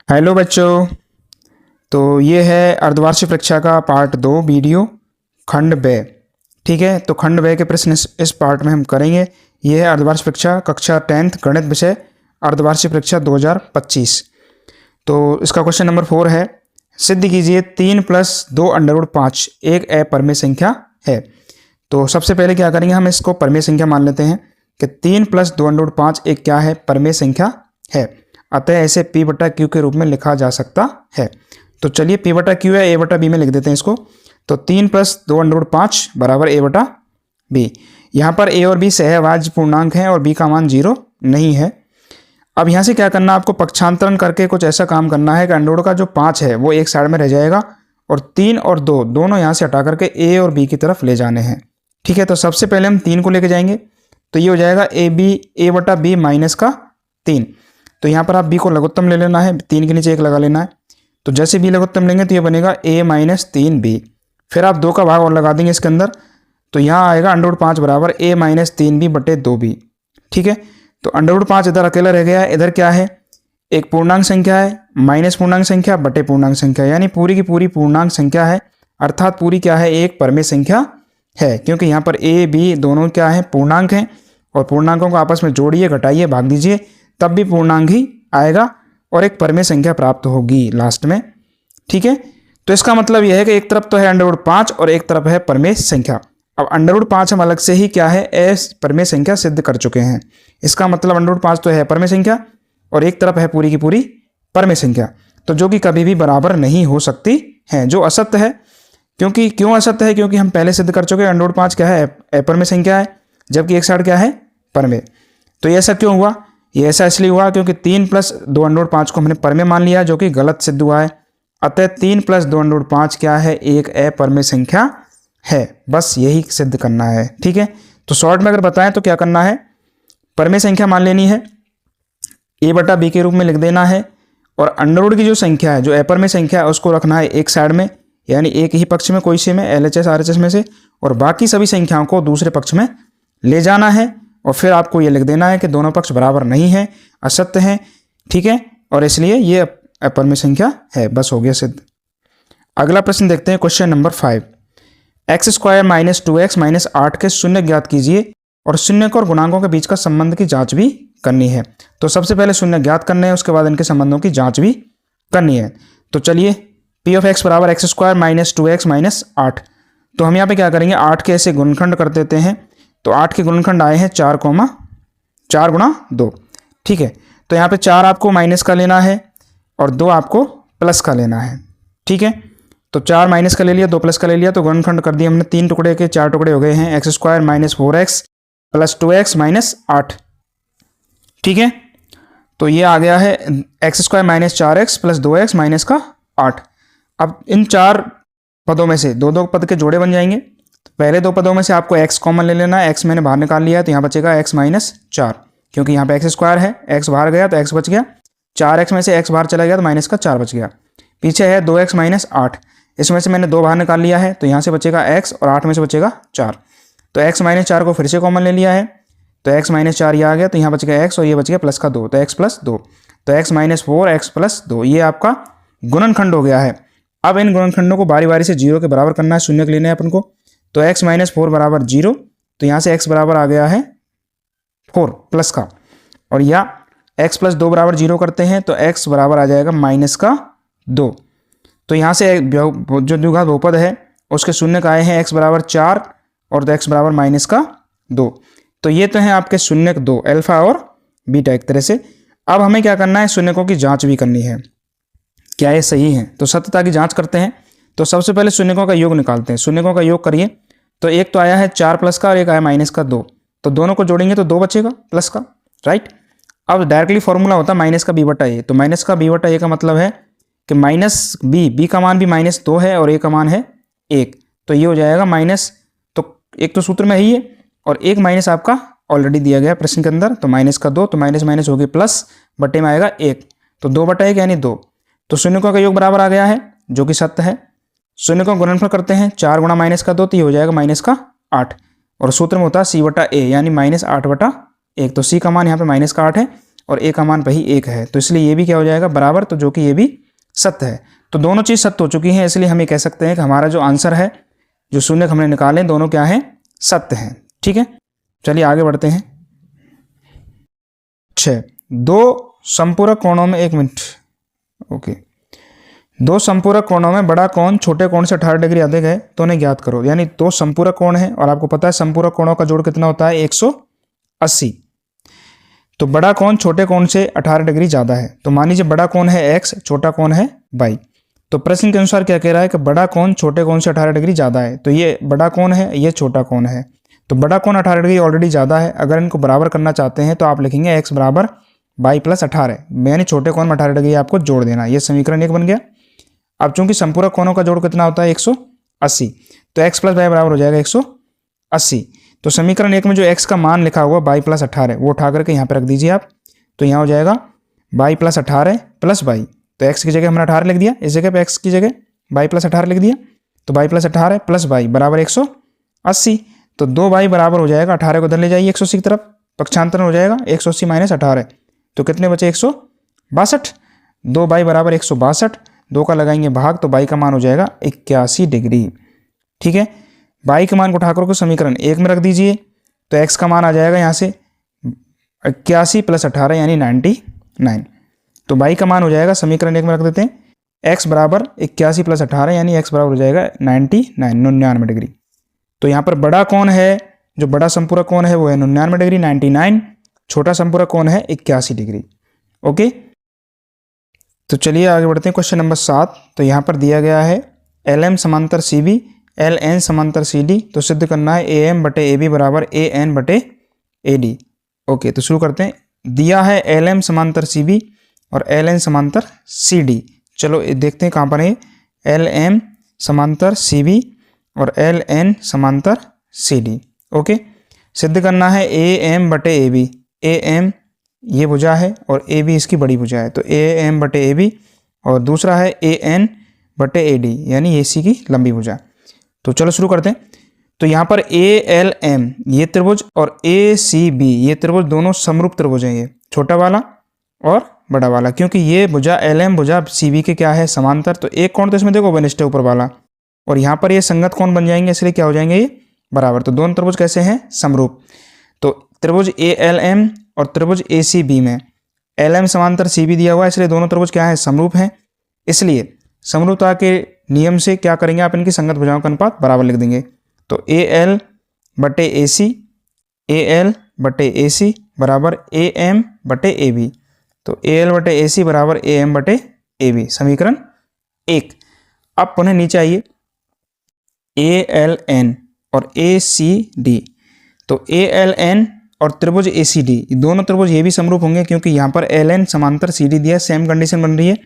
Hello बच्चों। तो ये है अर्धवार्षिक परीक्षा का पार्ट 2 वीडियो खंड ब। ठीक है, तो खंड ब के प्रश्न इस पार्ट में हम करेंगे। ये है अर्धवार्षिक परीक्षा कक्षा 10th गणित विषय अर्धवार्षिक परीक्षा 2025। तो इसका क्वेश्चन नंबर 4 है, सिद्ध कीजिए 3 + 2 √ 5 एक अपरिमेय संख्या है। तो सबसे पहले क्या करेंगे, हम इसको परिमेय संख्या मान लेते हैं कि 3 + 2 √ 5 एक क्या है, परिमेय संख्या है। अतः ऐसे P/Q के रूप में लिखा जा सकता है। तो चलिए P/Q है, A/B में लिख देते हैं इसको। तो 3 + 2 √ 5 बराबर A/B। यहाँ पर A और B सहअभाज्य पूर्णांक हैं और B का मान 0 नहीं है। अब यहाँ से क्या करना, आपको पक्षांतरण करके कुछ ऐसा काम करना है कि अंडोड़ का जो 5 है वो एक साइड में रह जाएगा और 3 और 2 दोनों यहाँ से हटा करके A और B की तरफ ले जाने हैं। ठीक है, तो सबसे पहले हम 3 को लेके जाएंगे, तो ये हो जाएगा A/B माइनस का 3। तो यहाँ पर आप B को लघुत्तम ले लेना है, 3 के नीचे 1 लगा लेना है। तो जैसे B लघुत्तम लेंगे तो ये बनेगा A - 3B। फिर आप 2 का भाग और लगा देंगे इसके अंदर, तो यहाँ आएगा √5 बराबर A - 3B/2B। ठीक है, तो √5 इधर अकेला रह गया है। इधर क्या है, एक पूर्णांक संख्या है माइनस पूर्णांक संख्या बटे पूर्णांक संख्या, यानी पूरी की पूरी पूर्णांक संख्या है। अर्थात पूरी क्या है, एक परिमेय संख्या है, क्योंकि यहाँ पर A B दोनों क्या है, पूर्णांक हैं। और पूर्णांकों को आपस में जोड़िए, घटाइए, भाग दीजिए, तब भी पूर्णांक ही आएगा और एक परिमेय संख्या प्राप्त होगी लास्ट में। ठीक है, तो इसका मतलब यह है कि एक तरफ तो है √5 और एक तरफ है परिमेय संख्या। अब √5 हम अलग से ही क्या है, परिमेय संख्या सिद्ध कर चुके हैं। इसका मतलब √5 तो है परिमेय संख्या और एक तरफ है पूरी की पूरी परिमेय संख्या, तो जो कि कभी भी बराबर नहीं हो सकती है, जो असत्य है। क्यों असत्य है, क्योंकि हम पहले सिद्ध कर चुके हैं √5 क्या है, अपरिमेय संख्या है, जबकि एक साइड क्या है, परिमेय। तो ये ऐसा क्यों हुआ, ये ऐसा इसलिए हुआ क्योंकि 3 + 2 √ 5 को हमने परिमेय मान लिया, जो कि गलत सिद्ध हुआ है। अतः 3 + 2 √ 5 क्या है, एक अपरिमेय संख्या है। बस यही सिद्ध करना है। ठीक है, तो शॉर्ट में अगर बताएं तो क्या करना है, परिमेय संख्या मान लेनी है, A/B के रूप में लिख देना है, और अंडरवुड की जो संख्या है, जो अपरिमेय संख्या है, उसको रखना है एक साइड में, यानी एक ही पक्ष में, कोई से में, LHS RHS में से, और बाकी सभी संख्याओं को दूसरे पक्ष में ले जाना है। और फिर आपको ये लिख देना है कि दोनों पक्ष बराबर नहीं है, असत्य हैं। ठीक है, और इसलिए ये अपरिमेय संख्या है। बस हो गया सिद्ध। अगला प्रश्न देखते हैं, क्वेश्चन नंबर 5। x² - 2x - 8 के शून्य ज्ञात कीजिए और शून्य और गुणांकों के बीच का संबंध की जांच भी करनी है। तो सबसे पहले शून्य ज्ञात करने हैं, उसके बाद इनके संबंधों की जांच भी करनी है। तो चलिए P(x) बराबर x² - 2x - 8। तो हम यहाँ पे क्या करेंगे, 8 के ऐसे गुणनखंड कर देते हैं। तो 8 के गुणनखंड आए हैं 4 × 2। ठीक है, तो यहाँ पे 4 आपको माइनस का लेना है और 2 आपको प्लस का लेना है। ठीक है, तो 4 माइनस का ले लिया, 2 प्लस का ले लिया, तो गुणनखंड कर दिया हमने, 3 टुकड़े के 4 टुकड़े हो गए हैं। x² - 4x + 2x - 8। ठीक है, तो ये आ गया है x² - 4x + 2x - 8। अब इन 4 पदों में से 2 पद के जोड़े बन जाएंगे। तो पहले 2 पदों में से आपको x कॉमन ले लेना है। x मैंने बाहर निकाल लिया है, तो यहाँ बचेगा x - 4, क्योंकि यहाँ पे x² है, x बाहर गया तो x बच गया, 4x में से x बाहर चला गया तो -4 बच गया। पीछे है 2x - 8, इसमें से मैंने 2 बाहर निकाल लिया है, तो यहाँ से बचेगा x और 8 में से बचेगा 4। तो x - 4 को फिर से कॉमन ले लिया है, तो x - 4 ये आ गया, तो यहाँ बच गया x और ये बच गया प्लस का 2, तो x + 2, तो x - 4 x + 2, ये आपका गुणनखंड हो गया है। अब इन गुणनखंडों को बारी बारी से 0 के बराबर करना है, शून्य लेने हैं अपन को। तो x - 4 बराबर 0, तो यहाँ से x बराबर आ गया है 4 प्लस का, और या x + 2 बराबर 0 करते हैं तो x बराबर आ जाएगा -2। तो यहाँ से जो द्विघात बहुपद है उसके शून्य का आए हैं x बराबर 4 और तो x बराबर -2। तो ये तो हैं आपके शून्य 2, अल्फा और बीटा एक तरह से। अब हमें क्या करना है, शून्यकों की जांच भी करनी है, क्या ये सही है। तो सत्यता की जांच करते हैं। तो सबसे पहले शून्यकों का योग निकालते हैं। शून्यकों का योग करिए, तो एक तो आया है 4 प्लस का और एक आया -2, तो दोनों को जोड़ेंगे तो 2 बचेगा प्लस का, राइट। अब डायरेक्टली फॉर्मूला होता है -b/a। तो -b/a का मतलब है कि -b का मान भी -2 है और a का मान है 1, तो ये हो जाएगा माइनस, तो एक तो सूत्र में है ये, और एक माइनस आपका ऑलरेडी दिया गया प्रश्न के अंदर, तो -2, तो माइनस हो गई प्लस, बटे में आएगा 1, तो 2/1 यानी 2। तो शून्यकों का योग बराबर आ गया है, जो कि सत्य है। शून्य को गुणनफल करते हैं, 4 × -2, तो ये हो जाएगा -8, और सूत्र में होता है c/a, यानी -8/1। तो c का मान यहाँ पे -8 है और ए का मान वही 1 है, तो इसलिए ये भी क्या हो जाएगा बराबर, तो जो कि ये भी सत्य है। तो दोनों चीज़ सत्य हो चुकी हैं, इसलिए हम ये कह सकते हैं कि हमारा जो आंसर है, जो शून्य हमने निकाले, दोनों क्या हैं, सत्य हैं। ठीक है, चलिए आगे बढ़ते हैं। 6, दो संपूरक कोणों में, 1 मिनट, ओके, दो संपूरक कोणों में बड़ा कोण छोटे कोण से 18 डिग्री अधिक है तो उन्हें ज्ञात करो। यानी दो संपूरक कोण है और आपको पता है संपूरक कोणों का जोड़ कितना होता है, 180। तो बड़ा कोण छोटे कोण से 18 डिग्री ज़्यादा है। तो मान लीजिए बड़ा कोण है x, छोटा कोण है y। तो प्रश्न के अनुसार क्या कह रहा है कि बड़ा कोण छोटे कोण से 18 डिग्री ज़्यादा है। तो ये बड़ा कोण है, ये छोटा कोण है। तो बड़ा कोण 18 डिग्री ऑलरेडी ज़्यादा है। अगर इनको बराबर करना चाहते हैं तो आप लिखेंगे x बराबर y प्लस 18, यानी छोटे कोण में 18 डिग्री आपको जोड़ देना। ये समीकरण 1 बन गया। अब चूंकि संपूरक कोणों का जोड़ कितना होता है, 180, तो x प्लस वाई बराबर हो जाएगा 180। तो समीकरण 1 में जो x का मान लिखा हुआ y प्लस 18, वो उठा करके यहाँ पे रख दीजिए आप। तो यहाँ हो जाएगा y प्लस 18 प्लस y। तो x की जगह हमने 18 लिख दिया, इस जगह पे x की जगह y प्लस 18 लिख दिया। तो y प्लस 18 प्लस y बराबर 180। तो 2y बराबर हो जाएगा, 18 को उधर ले जाइए 180 की तरफ, पक्षांतरण हो जाएगा 180 माइनस 18। तो कितने बचे, 162। 2y बराबर 162, 2 का लगाएंगे भाग, तो y का मान हो जाएगा 81 डिग्री। ठीक है, y के मान को उठाकर को समीकरण 1 में रख दीजिए। तो x का मान आ जाएगा यहाँ से 81 प्लस 18 यानी 99। तो y का मान हो जाएगा, समीकरण 1 में रख देते हैं, x बराबर 81 प्लस 18 यानी x बराबर हो जाएगा 99 डिग्री। तो यहाँ पर बड़ा कोण है, जो बड़ा संपूरक कोण है वो है 99 डिग्री 99, छोटा संपूरक कोण है 81 डिग्री। ओके, तो चलिए आगे बढ़ते हैं। Question number 7। तो यहाँ पर दिया गया है LM समांतर CB, LN समांतर CD। तो सिद्ध करना है AM बटे AB बराबर AN बटे AD। ओके, तो शुरू करते हैं। दिया है LM समांतर CB और LN समांतर CD। चलो देखते हैं कहाँ पर है, LM समांतर CB और LN समांतर CD। ओके, सिद्ध करना है AM बटे AB। AM ये भुजा है और AB इसकी बड़ी भुजा है, तो AM बटे AB, और दूसरा है AN बटे AD यानी AC की लंबी भुजा। तो चलो शुरू करते हैं। तो यहाँ पर ALM ये त्रिभुज और ACB ये त्रिभुज दोनों समरूप त्रिभुज हैं, ये छोटा वाला और बड़ा वाला, क्योंकि ये भुजा LM भुजा CB के क्या है, समांतर। तो एक कोण तो इसमें देखो बनिष्ठ है ऊपर वाला, और यहाँ पर ये संगत कोण बन जाएंगे, इसलिए क्या हो जाएंगे ये बराबर। तो दोनों त्रिभुज कैसे हैं, समरूप। तो त्रिभुज ALM और त्रिभुज ACB में LM समांतर CB दिया हुआ है, इसलिए दोनों त्रिभुज क्या है, समरूप हैं। इसलिए समरूपता के नियम से क्या करेंगे आप, इनकी संगत भुजाओं का अनुपात बराबर लिख देंगे। तो AL बटे AC बराबर AM बटे AB। तो AL बटे AC बराबर AM बटे AB, समीकरण 1। अब पुनः नीचे आइए, ALN और ACD। तो ALN और त्रिभुज ACD दोनों त्रिभुज ये भी समरूप होंगे, क्योंकि यहाँ पर LN समांतर CD दिया, सेम कंडीशन बन रही है।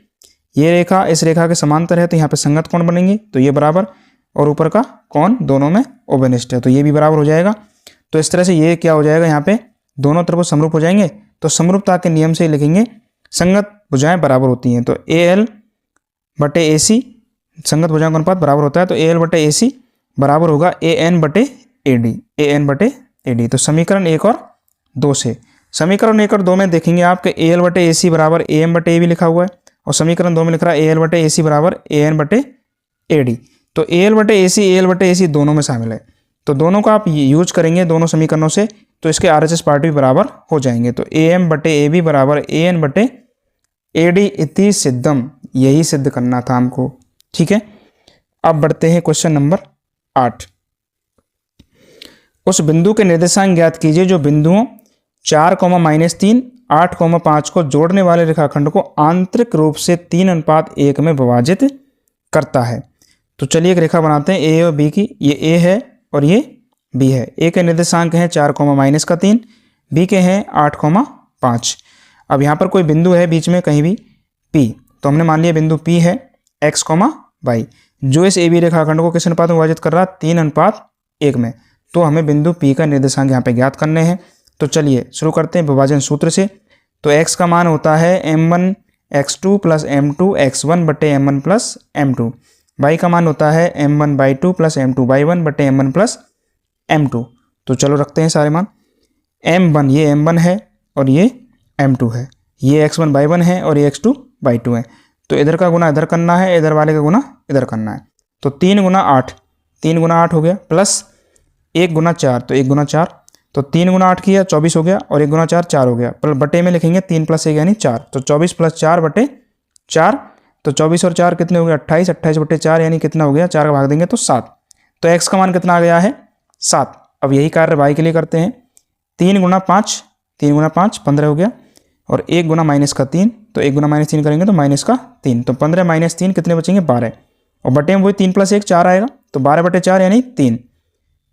ये रेखा इस रेखा के समांतर है, तो यहाँ पे संगत कोण बनेंगे, तो ये बराबर, और ऊपर का कोण दोनों में ओबनिष्ठ है, तो ये भी बराबर हो जाएगा। तो इस तरह से ये क्या हो जाएगा, यहाँ पे दोनों त्रिभुज समरूप हो जाएंगे। तो समरूपता के नियम से लिखेंगे संगत भुजाएं बराबर होती हैं। तो AL बटे AC संगत भुजाओं का अनुपात बराबर होता है, तो AL बटे AC बराबर होगा AN बटे AD। तो समीकरण 1 और 2 से, समीकरण 1 और 2 में देखेंगे आप कि AL बटे AC बराबर AM बटे AB लिखा हुआ है, और समीकरण 2 में लिख रहा है AL बटे AC बराबर AN बटे AD। तो AL बटे AC दोनों में शामिल है, तो दोनों का आप यूज करेंगे दोनों समीकरणों से, तो इसके RHS पार्ट भी बराबर हो जाएंगे। तो AM बटे AB बराबर AN बटे AD इति सिद्धम, यही सिद्ध करना था हमको। ठीक है, अब बढ़ते हैं क्वेश्चन नंबर 8। उस बिंदु के निर्देशांक ज्ञात कीजिए जो बिंदुओं 4, -3, 8, 5 को जोड़ने वाले रेखाखंड को आंतरिक रूप से 3:1 में विभाजित करता है। तो चलिए एक रेखा बनाते हैं A और B की। ये A है और ये B है। A के निर्देशांक हैं 4, -3, B के हैं 8, 5। अब यहाँ पर कोई बिंदु है बीच में कहीं भी P, तो हमने मान लिया बिंदु P है x, y, जो इस AB रेखाखंड को किस अनुपात में विभाजित कर रहा है, 3:1 में। तो हमें बिंदु P का निर्देशांक यहाँ पे ज्ञात करने हैं। तो चलिए शुरू करते हैं विभाजन सूत्र से। तो x का मान होता है m1 x2 plus m2 x1 बटे m1 प्लस m2। y का मान होता है m1 y2 plus m2 y1 बटे m1 प्लस m2। तो चलो रखते हैं सारे मान। m1 ये m1 है और ये m2 है, ये x1/1 है और ये x2/2 है। तो इधर का गुना इधर करना है, इधर वाले का गुना इधर करना है। तो 3 गुना 8, 3 गुना 8 हो गया, प्लस 1 गुना 4, तो 1 गुना 4, तो 3 गुना 8 किया 24 हो गया, और 1 गुना 4 4 हो गया। पर बटे में लिखेंगे 3 + 1 यानी 4, तो 24 + 4 बटे 4, तो 24 और 4 कितने हो गए 28, 28 बटे 4 यानी कितना हो गया, 4 का भाग देंगे तो 7। तो x का मान कितना आ गया है 7। अब यही कार्य y के लिए करते हैं। 3 गुना 5, 3 गुना 5 15 हो गया, और 1 गुना -3, तो 1 गुना -3 करेंगे तो -3, तो 15 - 3 कितने बचेंगे 12, और बटे में वही 3 + 1 4 आएगा, तो 12 बटे 4 यानी 3,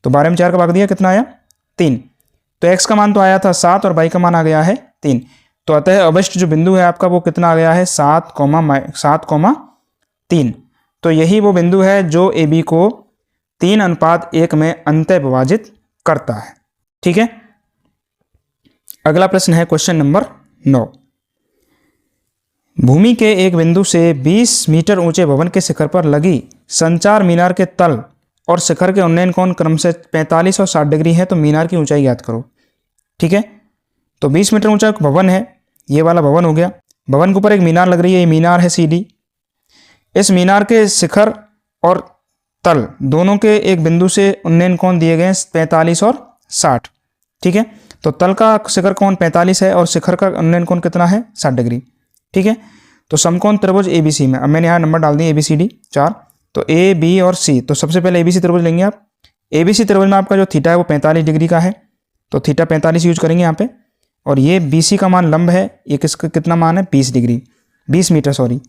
तो 12 में 4 का भाग दिया कितना आया 3। तो x का मान तो आया था 7 और y का मान आ गया है 3। तो अतः अवशिष्ट जो बिंदु है आपका वो कितना आ गया है 7,3। तो यही वो बिंदु है जो AB को 3:1 में अंतः विभाजित करता है। ठीक है, अगला प्रश्न है क्वेश्चन नंबर 9। भूमि के एक बिंदु से 20 मीटर ऊंचे भवन के शिखर पर लगी संचार मीनार के तल और शिखर के उन्नयन कोण क्रम से 45 और 60 डिग्री है, तो मीनार की ऊंचाई ज्ञात करो। ठीक है, तो 20 मीटर ऊंचा एक भवन है, ये वाला भवन हो गया। भवन के ऊपर एक मीनार लग रही है, ये मीनार है CD। इस मीनार के शिखर और तल दोनों के एक बिंदु से उन्नयन कोण दिए गए 45 और 60। ठीक है, तो तल का शिखर कोण 45 है और शिखर का उन्नयन कोण कितना है 60 डिग्री। ठीक है, तो समकोण त्रिभुज ABC में, अब मैंने यहाँ नंबर डाल दिए ABCD 4, तो A B और C। तो सबसे पहले ABC त्रिभुज लेंगे आप। ABC त्रिभुज में आपका जो थीटा है वो 45 डिग्री का है, तो थीटा 45 यूज करेंगे यहाँ पे। और ये BC का मान लंब है, ये किसका कितना मान है 20 डिग्री, 20 मीटर सॉरी।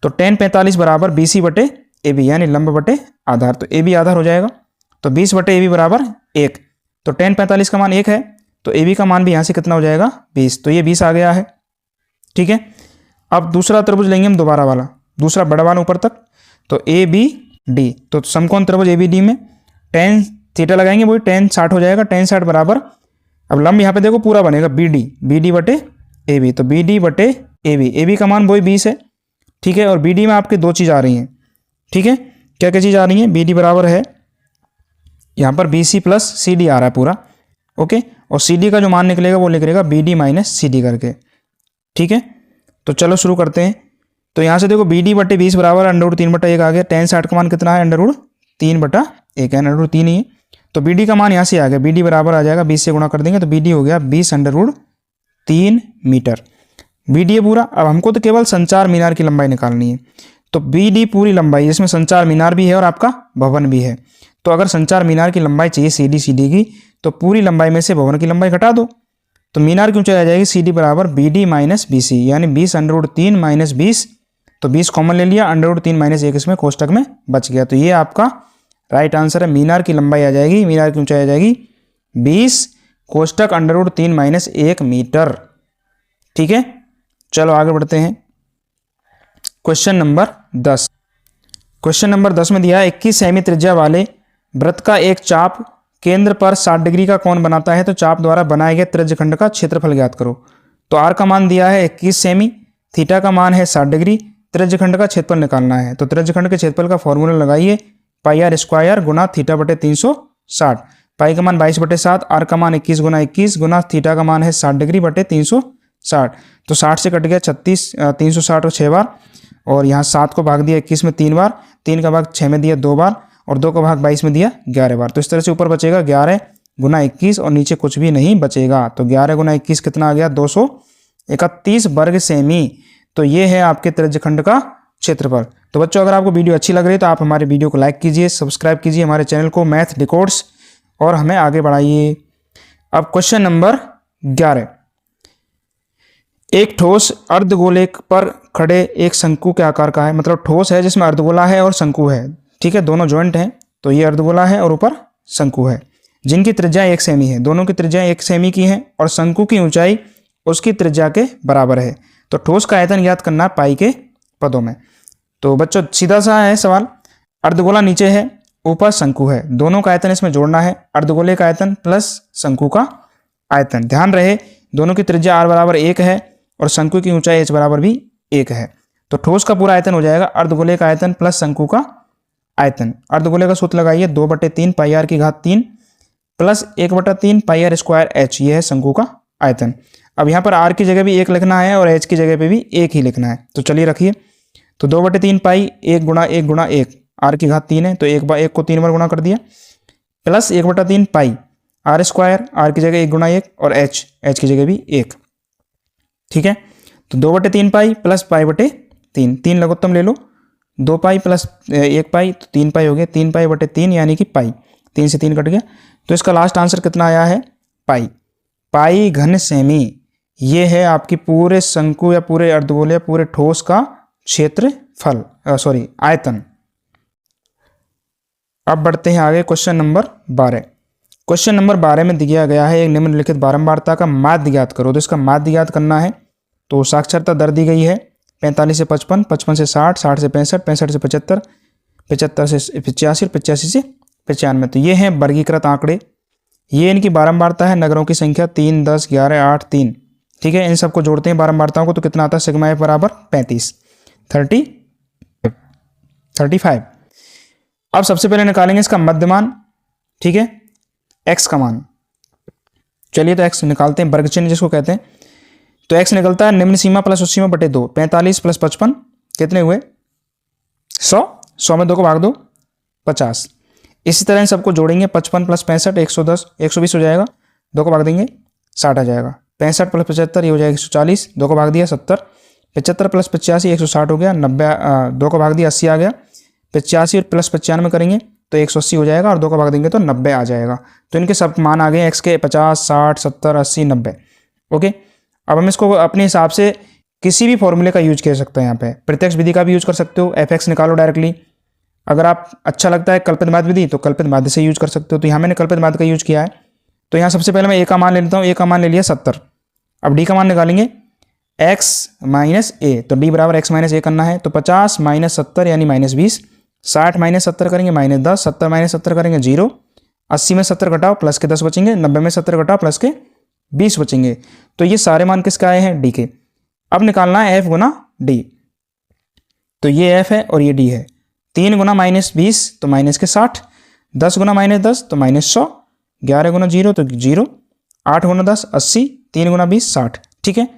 तो tan 45 बराबर BC बटे AB यानी लंब बटे आधार, तो AB आधार हो जाएगा, तो 20 बटे AB बराबर 1। तो tan 45 का मान 1 है, तो AB का मान भी यहाँ से कितना हो जाएगा 20, तो ये 20 आ गया है। ठीक है, अब दूसरा त्रिभुज लेंगे हम दोबारा वाला, दूसरा बड़ा वाला ऊपर तक, तो ABD। तो समकोण त्रिभुज ABD में tan थीटा लगाएंगे, वही tan 60 हो जाएगा। tan 60 बराबर, अब लंब यहाँ पे देखो पूरा बनेगा BD बटे AB, तो BD बटे AB का मान वही 20 है। ठीक है, और BD में आपके दो चीज़ आ रही हैं। ठीक है, क्या क्या चीज़ आ रही है, BD बराबर है यहाँ पर BC + CD आ रहा है पूरा। ओके, और CD का जो मान निकलेगा वो निकलेगा BD - CD करके। ठीक है, तो चलो शुरू करते हैं। तो यहाँ से देखो BD बटे 20 बराबर √3/1 आ गया। tan 60 का मान कितना है √3/1 है, √3 ही है। तो BD का मान यहाँ से आ गया, BD बराबर आ जाएगा 20 से गुणा कर देंगे, तो BD हो गया 20 √3 मीटर। BD है पूरा। अब हमको तो केवल संचार मीनार की लंबाई निकालनी है, तो BD पूरी लंबाई, इसमें संचार मीनार भी है और आपका भवन भी है। तो अगर संचार मीनार की लंबाई चाहिए CD की, तो पूरी लंबाई में से भवन की लंबाई घटा दो, तो मीनार की ऊंचाई आ जाएगी CD बराबर BD - BC यानी 20 √3 - 20, तो 20 कॉमन ले लिया, √3 - 1 इसमें कोष्टक में बच गया। तो ये आपका राइट आंसर है। मीनार की लंबाई आ जाएगी, मीनार की ऊंचाई आ जाएगी 20 कोष्टक √3 - 1 मीटर। ठीक है, चलो आगे बढ़ते हैं। Question number 10। क्वेश्चन नंबर 10 में दिया है 21 सेमी त्रिज्या वाले वृत्त का एक चाप केंद्र पर 60 डिग्री का कोण बनाता है, तो चाप द्वारा बनाए गए त्रिज्यखंड का क्षेत्रफल ज्ञात करो। तो R का मान दिया है 21 सेमी, थीटा का मान है 60 डिग्री, त्रिज्यखंड का क्षेत्रफल निकालना है। तो त्रिज्यखंड के क्षेत्रफल का फॉर्मूला लगाइए, πr² गुना थीटा बटे 360। पाई का मान 22/7, R का मान 21 गुना 21 गुना थीटा का मान है 60 डिग्री बटे 360। तो 60 से कट गया 36, 360 और 6 बार, और यहाँ 7 को भाग दिया 21 में 3 बार, 3 का भाग 6 में दिया 2 बार, और 2 का भाग 22 में दिया 11 बार। तो इस तरह से ऊपर बचेगा 11 गुना 21 और नीचे कुछ भी नहीं बचेगा। तो 11 गुना 21 कितना आ गया 231 वर्ग सेमी। तो ये है आपके त्रिज्यखंड का क्षेत्रफल। तो बच्चों, अगर आपको वीडियो अच्छी लग रही है तो आप हमारे वीडियो को लाइक कीजिए, सब्सक्राइब कीजिए हमारे चैनल को मैथ डिकोड्स, और हमें आगे बढ़ाइए। अब क्वेश्चन नंबर 11। एक ठोस अर्धगोले पर खड़े एक शंकु के आकार का है, मतलब ठोस है जिसमें अर्धगोला है और शंकु है। ठीक है, दोनों जॉइंट हैं, तो ये अर्धगोला है और ऊपर शंकु है, जिनकी त्रिज्या 1 सेमी है। दोनों की त्रिज्या 1 सेमी की है और शंकु की ऊंचाई उसकी त्रिज्या के बराबर है। तो ठोस का आयतन ज्ञात करना पाई के पदों में। तो बच्चों सीधा सा है सवाल, अर्धगोला नीचे है, ऊपर शंकु है, दोनों का आयतन इसमें जोड़ना है, अर्धगोले का आयतन प्लस शंकु का आयतन। ध्यान रहे दोनों की त्रिज्या r बराबर 1 है और शंकु की ऊंचाई h बराबर भी 1 है। तो ठोस का पूरा आयतन हो जाएगा अर्धगोले का आयतन प्लस शंकु का आयतन। अर्धगोले का सूत्र लगाइए 2/3 πr की घात 3 प्लस 1/3 πr² h, ये है शंकु का आयतन। अब यहाँ पर आर की जगह भी 1 लिखना है और एच की जगह पे भी 1 ही लिखना है। तो चलिए रखिए, तो 2/3 पाई 1 गुणा 1 गुणा 1, आर की घात 3 है तो 1/1 को 3 बार गुणा कर दिया, plus 1/3 pi r square, r की जगह 1 गुणा 1 और एच की जगह भी 1। ठीक है, तो 2/3 पाई प्लस पाई/3, 3 लघुत्तम ले लो, 2 पाई प्लस 1 पाई तो 3 पाई हो गया, 3 पाई/3 यानी कि पाई, 3 से 3 कट गया। तो इसका लास्ट आंसर कितना आया है? पाई। पाई घन सेमी, ये है आपकी पूरे शंकु या पूरे अर्धगोले या पूरे ठोस का क्षेत्रफल, सॉरी आयतन। अब बढ़ते हैं आगे क्वेश्चन नंबर 12। क्वेश्चन नंबर 12 में दिया गया है एक निम्नलिखित बारंबारता का माध्य ज्ञात करो। तो इसका माध्य ज्ञात करना है, तो साक्षरता दर दी गई है 45 से 55, 55 से 60, 60 से 65, 65 से 75, 75 से 85 और 85 से 95। तो ये हैं वर्गीकृत आंकड़े, ये इनकी बारंबारता है, नगरों की संख्या 3, 10, 11, 8, 3। ठीक है, इन सबको जोड़ते हैं बारंबारताओं को तो कितना आता है? सिग्मा एफ बराबर 35, 35। अब सबसे पहले निकालेंगे इसका मध्यमान, ठीक है, x का मान। चलिए तो x निकालते हैं, वर्ग चिन्ह जिसको कहते हैं। तो x निकलता है निम्न सीमा प्लस उस सीमा बटे 2, 45 प्लस 55 कितने हुए? 100, 100 में 2 को भाग दो 50। इसी तरह इन सबको जोड़ेंगे, 55 प्लस 65 110, 120 हो जाएगा, 2 को भाग देंगे 60 आ जाएगा, 65 प्लस 75 ये हो जाएगा 140, 2 को भाग दिया 70, 75 प्लस 85 160 हो गया, 90 2 को भाग दिया 80 आ गया, 85 और प्लस 95 करेंगे तो 180 हो जाएगा और 2 को भाग देंगे तो 90 आ जाएगा। तो इनके सब मान आ गए x के 50, 60, 70, 80, 90। ओके, अब हम इसको अपने हिसाब से किसी भी फॉर्मूले का यूज कर सकते हैं। यहाँ पे प्रत्यक्ष विधि का भी यूज कर सकते हो, fx निकालो डायरेक्टली। अगर आप अच्छा लगता है कल्पित माध्य विधि तो कल्पित माध्य से यूज कर सकते हो। तो यहाँ मैंने कल्पित माध्य का यूज किया है। तो यहाँ सबसे पहले मैं a का मान ले लेता हूँ, a का मान ले लिया 70। अब d का मान निकालेंगे x माइनस a, तो d बराबर x माइनस a करना है। तो 50 माइनस 70 यानी माइनस 20, 60 माइनस 70 करेंगे माइनस 10, 70 माइनस 70 करेंगे 0, 80 में 70 घटाओ प्लस के 10 बचेंगे, 90 में 70 घटाओ प्लस के 20 बचेंगे। तो ये सारे मान किसके आए हैं? d के। अब निकालना है f गुना d, तो ये f है और ये d है। 3 गुना माइनस 20 तो माइनस के 60, 10 गुना माइनस 10 तो माइनस 100, 11 गुना 0 तो 0, 8 गुना 10 80, 3 गुना 20 60। ठीक है,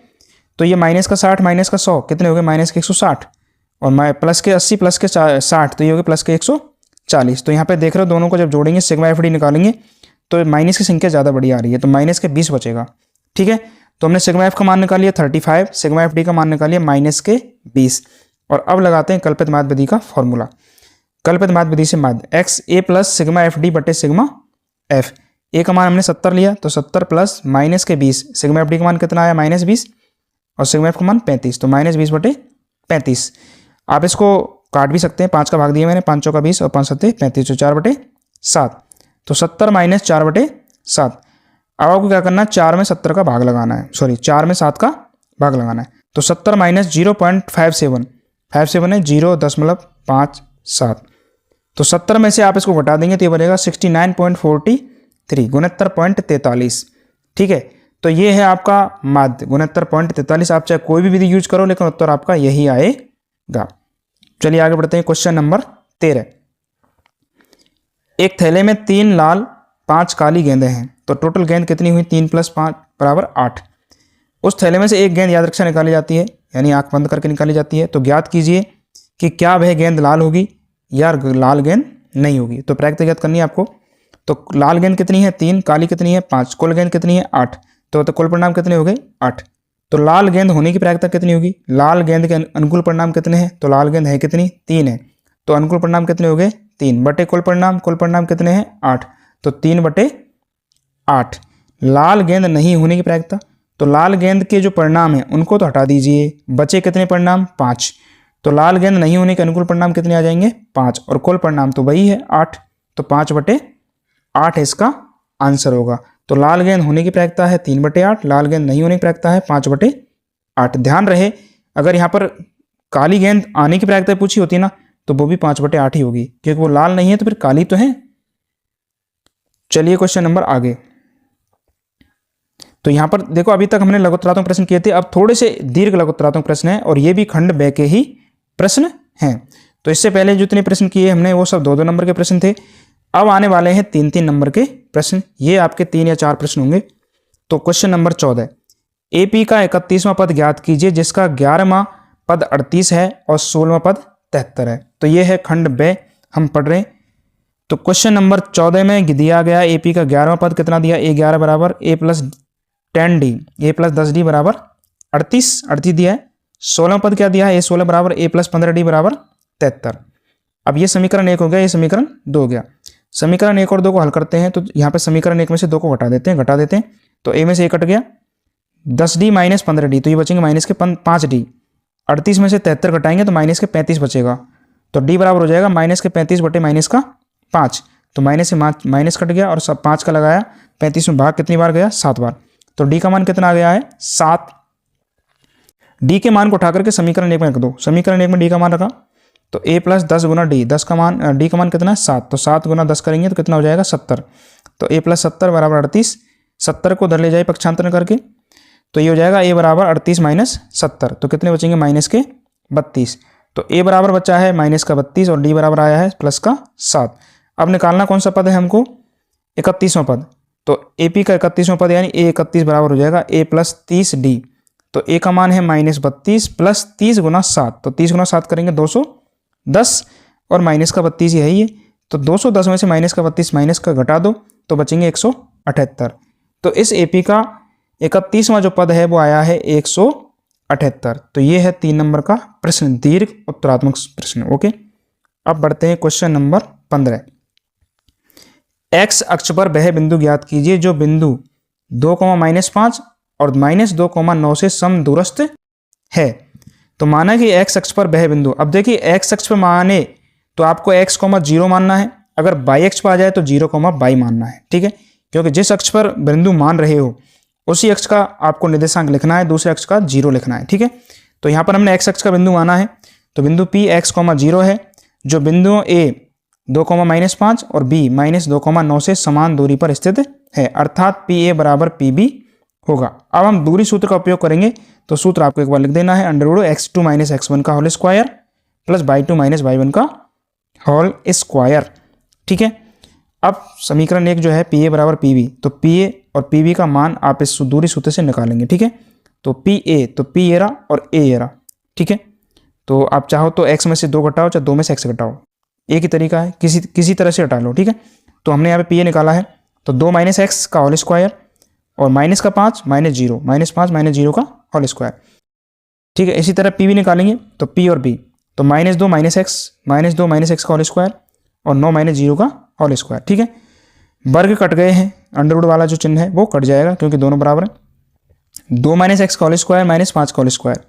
तो ये माइनस का 60 माइनस का 100 कितने हो गए? माइनस के 160 और प्लस के 80 प्लस के 60 तो ये हो गए प्लस के 140। तो यहाँ पे देख रहे हो दोनों को जब जोड़ेंगे सिग्मा एफ डी निकालेंगे तो माइनस की संख्या ज़्यादा बड़ी आ रही है, तो माइनस के 20 बचेगा। ठीक है, तो हमने सिग्मा एफ का मान निकाल लिया 35, सिग्मा एफ डी का मान निकाल लिया माइनस के 20। और अब लगाते हैं कल्पित माध्य विधि का फॉर्मूला। कल्पित माध्य विधि से माध्य एक्स ए प्लस सिग्मा एफ डी बटे सिग्मा एफ। ए का मान हमने 70 लिया तो 70 प्लस माइनस के 20, सिग्मा एफ डी का मान कितना आया? माइनस 20 और सिग्मा एफ का मान 35, तो माइनस 20 बटे 35। आप इसको काट भी सकते हैं, 5 का भाग दिया मैंने, 5 चौका 20 और 5 सत्ते 35, तो 4 बटे 7, तो 70 माइनस 4 बटे 7। अब आपको क्या करना है? 4 में 70 का भाग लगाना है, सॉरी 4 में 7 का भाग लगाना है। तो 70 माइनस 0.57, 57 है 0.57, तो 70 में से आप इसको घटा देंगे तो ये बनेगा 69.43, 69.43। ठीक है, तो ये है आपका माध्य 69.43। आप चाहे कोई भी विधि यूज करो लेकिन उत्तर आपका यही आएगा। चलिए आगे बढ़ते हैं क्वेश्चन नंबर 13। एक थैले में 3 लाल 5 काली गेंदें हैं, तो टोटल गेंद कितनी हुई? 3 + 5 बराबर 8। उस थैले में से एक गेंद याद रक्षा निकाली जाती है, यानी आंख बंद करके निकाली जाती है। तो ज्ञात कीजिए कि क्या वह गेंद लाल होगी या लाल गेंद नहीं होगी। तो प्रायिकता ज्ञात करनी है आपको। तो लाल गेंद कितनी है? 3, काली कितनी है? 5, कुल गेंद कितनी है? 8। तो कुल परिणाम कितने हो गए? 8। तो लाल गेंद होने की प्रायिकता कितनी होगी? लाल गेंद के अनुकूल परिणाम कितने हैं? तो लाल गेंद है कितनी? 3 है, तो अनुकूल परिणाम कितने हो गए? 3 बटे कुल परिणाम कितने हैं? 8, तो 3 बटे 8। लाल गेंद नहीं होने की प्रायिकता, तो लाल गेंद के जो परिणाम हैं उनको तो हटा दीजिए, बचे कितने परिणाम? 5। तो लाल गेंद नहीं होने के अनुकूल परिणाम कितने आ जाएंगे? 5, और कुल परिणाम तो वही है 8, तो 5 बटे 8 इसका आंसर होगा। तो लाल गेंद होने की प्रायिकता है 3 बटे 8, लाल गेंद नहीं होने की प्रायिकता है 5 बटे 8। ध्यान रहे अगर यहाँ पर काली गेंद आने की प्रायिकता पूछी होती ना तो वो भी 5 बटे 8 ही होगी, क्योंकि वो लाल नहीं है तो फिर काली तो है। चलिए क्वेश्चन नंबर आगे। तो यहाँ पर देखो अभी तक हमने लघुत्तरात्मक प्रश्न किए थे, अब थोड़े से दीर्घ लघुत्तरात्मक प्रश्न है और ये भी खंड ब के ही प्रश्न हैं। तो इससे पहले जितने प्रश्न किए हमने वो सब 2-2 नंबर के प्रश्न थे। अब आने वाले हैं 3-3 नंबर के प्रश्न, ये आपके 3 या 4 प्रश्न होंगे। तो क्वेश्चन नंबर 14, ए पी का 31वां पद ज्ञात कीजिए जिसका 11वां पद 38 है और 16वां पद 73 है। तो ये है खंड ब हम पढ़ रहे हैं। तो क्वेश्चन नंबर 14 में दिया गया ए पी का 11वां पद कितना दिया, A11 बराबर A plus 10D, A plus 10D बराबर 38 दिया है। 16वां पद क्या दिया है, A16 बराबर A प्लस 15D बराबर 73। अब ये समीकरण 1 हो गया, ये समीकरण 2 हो गया। समीकरण 1 और 2 को हल करते हैं तो यहाँ पे समीकरण 1 में से 2 को घटा देते हैं। तो A में से A कट गया, 10D माइनस 15D, तो ये बचेंगे माइनस के 5D। 38 में से 73 घटाएंगे तो माइनस के 35 बचेगा। तो D बराबर हो जाएगा माइनस के 35 बटे माइनस का 5। तो माइनस से माइनस कट गया और सब 5 का लगाया, 35 में भाग कितनी बार गया, 7 बार। तो D का मान कितना आ गया है, 7। D के मान को उठा करके समीकरण 1 में रख दो। समीकरण 1 में D का मान रखा तो A प्लस 10 गुना D, 10 का मान D का मान कितना है, 7। तो 7 गुना 10 करेंगे तो कितना हो जाएगा, 70। तो A प्लस 70 बराबर 38। 70 को उधर ले जाए पक्षांतरण करके तो ये हो जाएगा A बराबर 38 माइनस 70। तो कितने बचेंगे, माइनस के 32। तो A बराबर बचा है माइनस का 32 और D बराबर आया है प्लस का 7। अब निकालना कौन सा पद है हमको, 31वां पद। तो AP का 31वां पद यानी A 31 बराबर हो जाएगा A प्लस 30D। तो A का मान है माइनस 32 प्लस 30 गुना 7। तो 30 गुना 7 करेंगे 210 और माइनस का 32 है ये। तो 210 में से माइनस का 32 माइनस का घटा दो तो बचेंगे 178। तो इस AP का 31वां जो पद है वो आया है 178। तो ये है 3 नंबर का प्रश्न, दीर्घ उत्तरात्मक प्रश्न। ओके, अब बढ़ते हैं क्वेश्चन नंबर 15। एक्स अक्ष पर वह बिंदु ज्ञात कीजिए जो बिंदु 2,-5 और -2,9 से समदूरस्थ है। तो माना कि एक्स अक्ष पर वह बिंदु, अब देखिए एक्स अक्ष पर माने तो आपको x, 0 मानना है। अगर y अक्ष पर आ जाए तो 0, y मानना है। ठीक है, क्योंकि जिस अक्ष पर बिंदु मान रहे हो उसी अक्ष का आपको निर्देशांक लिखना है, दूसरे अक्ष का 0 लिखना है। ठीक है, तो यहाँ पर हमने x अक्ष का बिंदु माना है तो बिंदु P x, 0 है जो बिंदु A 2,-5 और B -2,9 से समान दूरी पर स्थित है, अर्थात PA बराबर PB होगा। अब हम दूरी सूत्र का उपयोग करेंगे। तो सूत्र आपको एक बार लिख देना है, √x2 - x1 का whole square plus y2 - y1 का होल स्क्वायर। ठीक है, अब समीकरण 1 जो है PA बराबर PB, तो PA और PB का मान आप इस दूरी सूत्र से निकालेंगे। ठीक है, तो PA तो P ये रहा और A ये रहा। ठीक है, तो आप चाहो तो x में से 2 घटाओ, चाहे 2 में से x घटाओ, एक ही तरीका है, किसी तरह से हटा लो। ठीक है, तो हमने यहाँ पे PA निकाला है तो 2 - x का होल स्क्वायर और माइनस का 5 - 0, -5 - 0 का होल स्क्वायर। ठीक है, इसी तरह PB निकालेंगे तो P और B तो -2 - x का होल स्क्वायर और 9 - 0 का होल स्क्वायर। ठीक है, वर्ग कट गए हैं, अंडरवुड वाला जो चिन्ह है वो कट जाएगा क्योंकि दोनों बराबर है। 2 - x का होल स्क्वायर -5 का होल स्क्वायर,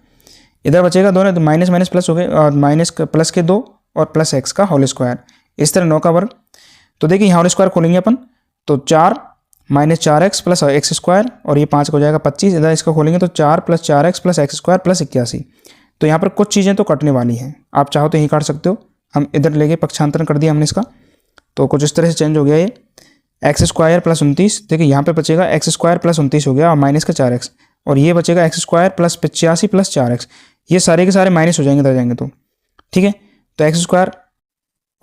इधर बचेगा दोनों, तो माइनस प्लस हो गए और माइनस प्लस के 2 और प्लस x का होल स्क्वायर। इस तरह 9 का वर्ग। तो देखिए यहाँ होल स्क्वायर खोलेंगे अपन तो 4 - 4x प्लस x स्क्वायर और ये 5 का हो जाएगा 25। इधर इसको खोलेंगे तो 4 + 4x plus x square plus 81। तो यहाँ पर कुछ चीज़ें तो कटने वाली हैं, आप चाहो तो यहीं काट सकते हो। हम इधर लेके पक्षांतरण कर दिया हमने इसका, तो कुछ इस तरह से चेंज हो गया ये x स्क्वायर प्लस 29। देखिए यहाँ पे बचेगा x स्क्वायर प्लस 29 हो गया और माइनस का 4x, और ये बचेगा x square plus 85 plus 4x। ये सारे के सारे माइनस हो जाएंगे इधर जाएंगे तो। ठीक है, तो x स्क्वायर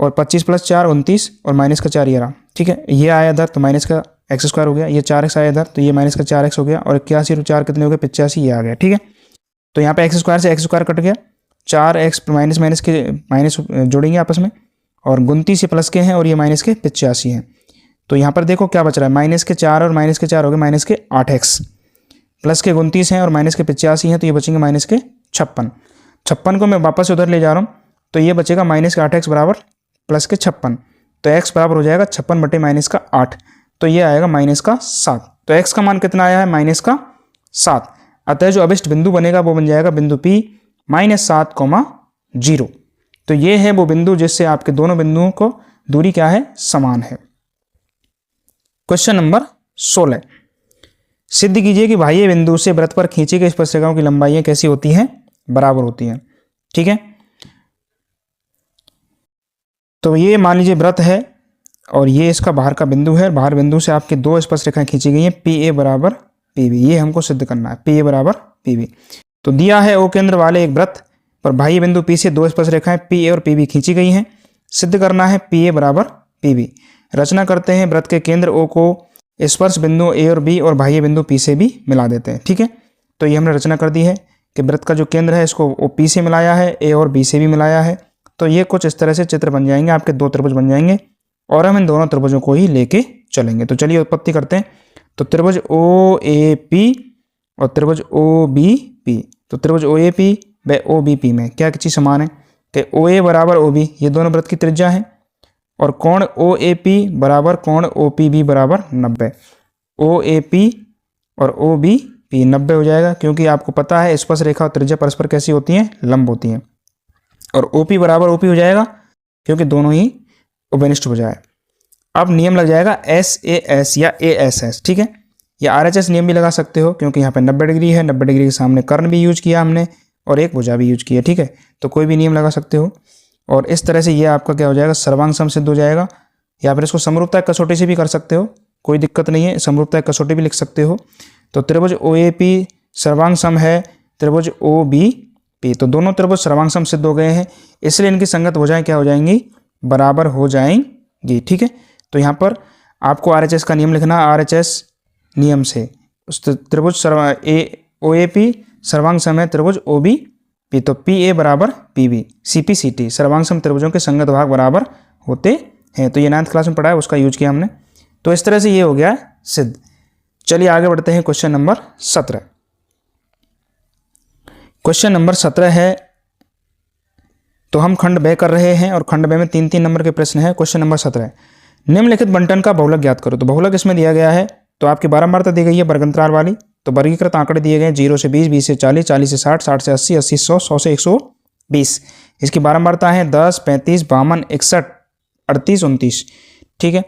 और 25 + 4 29 और माइनस का 4 ये रहा। ठीक है, ये आया इधर तो माइनस का x स्क्वायर हो गया, ये 4x आया इधर तो ये माइनस का 4x हो गया और 81 और 4 कितने हो गए, 85 ये आ गया। ठीक है, तो यहाँ पे x स्क्वायर से x स्क्वायर कट गया, 4x माइनस के माइनस जोड़ेंगे आपस में और 29 से प्लस के हैं और ये माइनस के 85 हैं। तो यहाँ पर देखो क्या बच रहा है, माइनस के 4 और माइनस के 4 हो गए माइनस के 8x, प्लस के 29 हैं और माइनस के 85 हैं तो ये बचेंगे माइनस के 56। 56 को मैं वापस उधर ले जा रहा हूँ तो ये बचेगा माइनस के 8x बराबर प्लस के 56। तो x बराबर हो जाएगा 56 बटे माइनस का 8, तो ये आएगा माइनस का 7। तो x का मान कितना आया है, माइनस का 7। अतः जो अभिष्ट बिंदु बनेगा वो बन जाएगा बिंदु P -7, 0। तो ये है वो बिंदु जिससे आपके दोनों बिंदुओं को दूरी क्या है, समान है। क्वेश्चन नंबर 16, सिद्ध कीजिए कि बाह्य बिंदु से वृत्त पर खींची गई स्पर्शरेखाओं की लंबाइयां कैसी होती हैं, बराबर होती हैं। ठीक है, तो ये मान लीजिए वृत्त है और ये इसका बाहर का बिंदु है, बाहर बिंदु से आपके 2 स्पर्शरेखाएं खींची गई हैं, PA बराबर PB, ये हमको सिद्ध करना है, PA बराबर PB। तो दिया है O केंद्र वाले एक वृत्त पर बाह्य बिंदु P से 2 स्पर्शरेखाएं PA और PB खींची गई हैं, सिद्ध करना है PA बराबर PB। रचना करते हैं, वृत्त के केंद्र O को स्पर्श बिंदु A और B और बाह्य बिंदु P से भी मिला देते हैं। ठीक है, तो ये हमने रचना कर दी है कि वृत्त का जो केंद्र है इसको ओ पी से मिलाया है, ए और बी से भी मिलाया है। तो ये कुछ इस तरह से चित्र बन जाएंगे, आपके दो त्रिभुज बन जाएंगे और हम इन दोनों त्रिभुजों को ही लेके चलेंगे। तो चलिए उत्पत्ति करते हैं। तो त्रिभुज ओ ए पी और त्रिभुज ओ बी पी। तो त्रिभुज ओ ए पी व ओ बी पी में क्या चीज़ समान है कि ओ ए बराबर ओ बी, ये दोनों वृत्त की त्रिज्या है, और कोण ओ ए पी बराबर कोण ओ पी बी बराबर 90। ओ ए पी और ओ बी पी 90 हो जाएगा, क्योंकि आपको पता है स्पर्श रेखा और त्रिज्या परस्पर कैसी होती हैं, लंब होती हैं। और ओ पी बराबर ओ पी हो जाएगा क्योंकि दोनों ही उभयनिष्ठ हो जाए। अब नियम लग जाएगा एस ए एस या ए एस एस, ठीक है, या आर एच एस नियम भी लगा सकते हो, क्योंकि यहाँ पे 90 डिग्री है, 90 डिग्री के सामने कर्ण भी यूज किया हमने और एक भुजा भी यूज किया, ठीक है। तो कोई भी नियम लगा सकते हो और इस तरह से ये आपका क्या हो जाएगा, सर्वांग सम सिद्ध हो जाएगा। या फिर इसको समरूपता कसौटी से भी कर सकते हो, कोई दिक्कत नहीं है, समरूपता कसौटी भी लिख सकते हो। तो त्रिभुज ओ ए पी सर्वांग सम है त्रिभुज ओ बी पी। तो दोनों त्रिभुज सर्वांग सम सिद्ध हो गए हैं, इसलिए इनकी संगत भुजाएं क्या हो जाएंगी, बराबर हो जाएंगी, ठीक है। तो यहाँ पर आपको आर एच एस का नियम लिखना, आर एच एस नियम से उस त्रिभुज ओ ए पी सर्वांग सम है त्रिभुज ओ बी पी। तो पी ए बराबर P B, C P C T सर्वांग सम त्रिभुजों के संगत भाग बराबर होते हैं। तो ये 9th क्लास में पढ़ा है, उसका यूज किया हमने। तो इस तरह से ये हो गया सिद्ध। चलिए आगे बढ़ते हैं क्वेश्चन नंबर 17। क्वेश्चन नंबर 17 है, तो हम खंड ब कर रहे हैं और खंड ब में 3-3 नंबर के प्रश्न है। क्वेश्चन नंबर 17, निम्नलिखित बंटन का बहुलक ज्ञात करो। तो बहुलक इसमें दिया गया है, तो आपकी बारंबारता दी गई है वर्गांतराल वाली। तो वर्गीकृत आंकड़े दिए गए 0 से 20, 20 से 40, 40 से 60, 60 से 80, 80 से 100, 100 से 120। इसकी बारंबारता है 10, 35, 52, 61, 38, 29, ठीक है।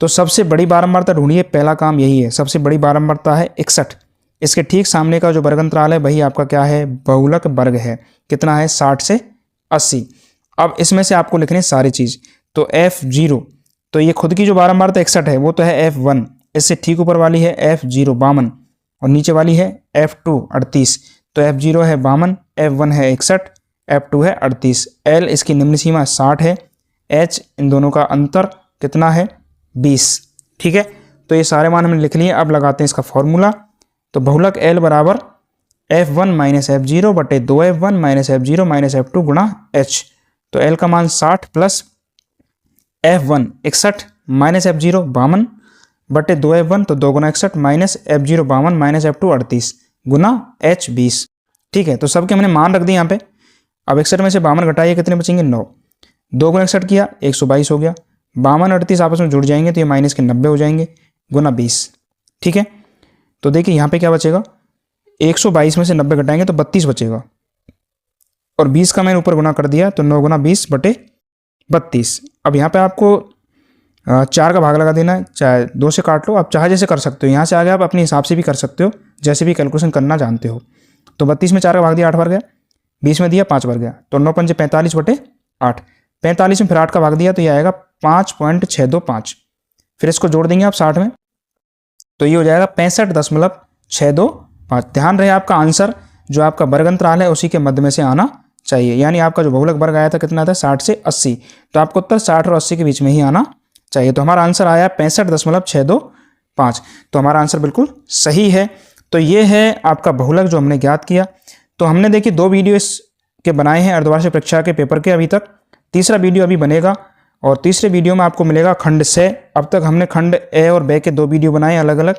तो सबसे बड़ी बारंबारता ढूंढिए, पहला काम यही है। सबसे बड़ी बारंबारता है 61। इसके ठीक सामने का जो वर्गांतराल है वही आपका क्या है, बहुलक वर्ग है। कितना है, 60 से 80। अब इसमें से आपको लिखनी है सारी चीज़। तो F0, तो ये खुद की जो बारंबारता 61 है वो तो है F1, इससे ठीक ऊपर वाली है F0 52 और नीचे वाली है F2 38। तो F0 है 52, F1 है 61, F2 है 38। L इसकी निम्न सीमा 60 है, H इन दोनों का अंतर कितना है, 20, ठीक है। तो ये सारे मान हमने लिख लिए। अब लगाते हैं इसका फॉर्मूला। तो बहुलक L बराबर F1 माइनस F0 बटे 2F1 minus F0 minus F2 गुणा H। तो L का मान 60 प्लस F1 61 माइनस F0 52 बटे 2F1, तो 2 गुना 61 माइनस F0 52 माइनस F2 38 गुना H 20, ठीक है। तो सबके हमने मान रख दिए यहाँ पे। अब 61 में से 52 घटाइए, कितने बचेंगे, 9। 2 गुना 61 किया, 122 हो गया। 52 38 आपस में जुड़ जाएंगे तो ये माइनस के 90 हो जाएंगे गुना 20, ठीक है। तो देखिए यहाँ पे क्या बचेगा, 122 में से 90 घटाएंगे तो 32 बचेगा, और 20 का मैंने ऊपर गुना कर दिया तो 9 गुना 20 बटे 32। अब यहाँ पे आपको 4 का भाग लगा देना है, चाहे 2 से काट लो, आप चाहे जैसे कर सकते हो। यहाँ से आगे आप अपने हिसाब से भी कर सकते हो, जैसे भी कैलकुलेशन करना जानते हो। तो 32 में 4 का भाग दिया 8 बार गया, 20 में दिया 5 बार गया, तो 9 पंजे 45 बटे 8। 45 में फिर 8 का भाग दिया तो ये आएगा 5.625। फिर इसको जोड़ देंगे आप 60 में, तो ये हो जाएगा 65.625। ध्यान रहे आपका आंसर जो आपका वर्गांतराल है उसी के मध्य में से आना चाहिए, यानी आपका जो बहुलक वर्ग आया था कितना था, 60 से 80। तो आपको उत्तर 60 और 80 के बीच में ही आना चाहिए। तो हमारा आंसर आया 65.625। तो हमारा आंसर बिल्कुल सही है। तो ये है आपका बहुलक जो हमने ज्ञात किया। तो हमने देखिए 2 वीडियो इसके बनाए हैं अर्धवार्षिक परीक्षा के पेपर के अभी तक। तीसरा वीडियो अभी बनेगा और तीसरे वीडियो में आपको मिलेगा खंड से। अब तक हमने खंड ए और बे के 2 वीडियो बनाए अलग अलग।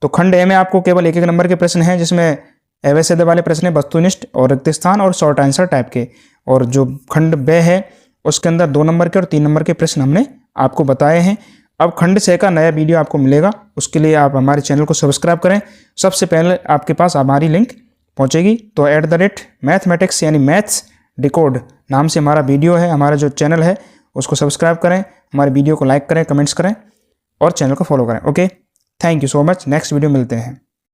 तो खंड ए में आपको केवल 1-1 नंबर के प्रश्न हैं, जिसमें अवैध वाले प्रश्न है, वस्तुनिष्ठ और रिक्त स्थान और शॉर्ट आंसर टाइप के। और जो खंड बे है उसके अंदर 2 नंबर के और 3 नंबर के प्रश्न हमने आपको बताए हैं। अब खंड से का नया वीडियो आपको मिलेगा, उसके लिए आप हमारे चैनल को सब्सक्राइब करें। सबसे पहले आपके पास हमारी लिंक पहुंचेगी। तो @मैथमेटिक्स यानी मैथ्स डिकोड नाम से हमारा वीडियो है, हमारा जो चैनल है उसको सब्सक्राइब करें, हमारे वीडियो को लाइक करें, कमेंट्स करें और चैनल को फॉलो करें। Okay, thank you so much. Next video मिलते हैं।